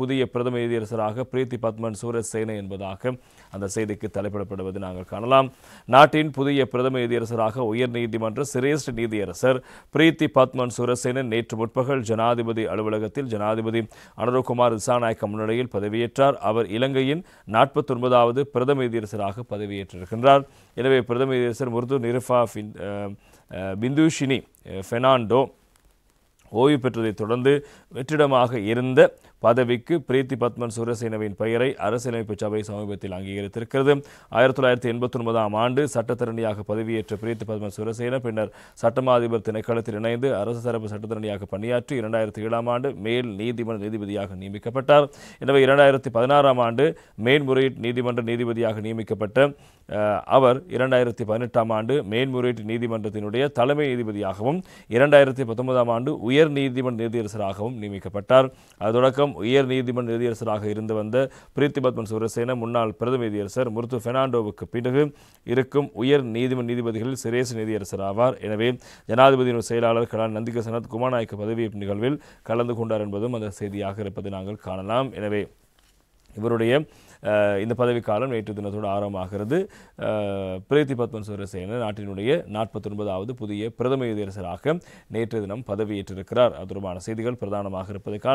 புதிய பிரதம நீதியரசராக பிரீத்தி பத்மன் சூரசேன என்பதாக அந்த செய்திக்கு தலைப்பிடப்படுவது நாங்கள் காணலாம். நாட்டின் புதிய பிரதம நீதியரசராக உயர் நீதிமன்ற சிரேஷ்ட நீதியரசர் பிரீத்தி பத்மன் சூரசேன நேற்று முற்பகல் ஜனாதிபதி அலுவலகத்தில் ஜனாதிபதி அனுரகுமார் திசாநாயக்க முன்னிலையில் பதவியேற்றார். அவர் இலங்கையின் 49வது பிரதம நீதியரசராக பதவியேற்றிருக்கின்றார். எனவே பிரதம நீதியரசர் முர்து நிருஃபா பிந்துஷினி பெர்னாண்டோ ஓய்வு பெற்றதைத் தொடர்ந்து வெற்றிடமாக இருந்த பதவிக்கு பிரீத்தி பத்மன் சூரசேனவின் பெயரை அரசியலமைப்பு சபை சமீபத்தில் அங்கீகரித்திருக்கிறது. 1989ஆம் ஆண்டு சட்டத்தரணியாக பதவியேற்ற பிரீத்தி பத்மன் சூரசேன பின்னர் சட்டமா அதிபர் திணைக்களத்தில் இணைந்து அரசு தரப்பு சட்டத்தரணியாக பணியாற்றி 2007ஆம் ஆண்டு மேல் நீதிமன்ற நீதிபதியாக நியமிக்கப்பட்டார். எனவே 2016ஆம் ஆண்டு மேன்முறையீட்டு நீதிமன்ற நீதிபதியாக நியமிக்கப்பட்ட அவர் 2018ஆம் ஆண்டு மேன்முறையீட்டு நீதிமன்றத்தினுடைய தலைமை நீதிபதியாகவும் 2019ஆம் ஆண்டு உயர் நீதிமன்ற நீதியரசராகவும் நியமிக்கப்பட்டார். அது தொடக்கம் உயர் நீதிமன்ற நீதியரசராக இருந்து வந்த பிரீத்தி பத்மன் சூரசேன முன்னாள் பிரதம நீதியரசர் முர்து பெர்னாண்டோவுக்கு பிறகு இருக்கும் உயர் நீதிமன்ற நீதிபதிகளில் சிரேஷ்ட நீதியரசர் ஆவார். எனவே ஜனாதிபதியின் செயலாளர் கலாநிதி நந்திக சனத் குமாநாயக்க பதவியேற்பு நிகழ்வில் கலந்து கொண்டார் என்பதும் அந்த செய்தியாக இருப்பதை நாங்கள் காணலாம். எனவே இவருடைய இந்த பதவிக்காலம் நேற்று தினத்தோடு ஆரம்பமாகிறது. பிரீத்தி பத்மன் சூரசேன நாட்டினுடைய 49வது புதிய பிரதம நீதியரசராக நேற்று தினம் பதவியேற்றிருக்கிறார். அது தொடர்பான செய்திகள் பிரதானமாக இருப்பதை காணலாம்.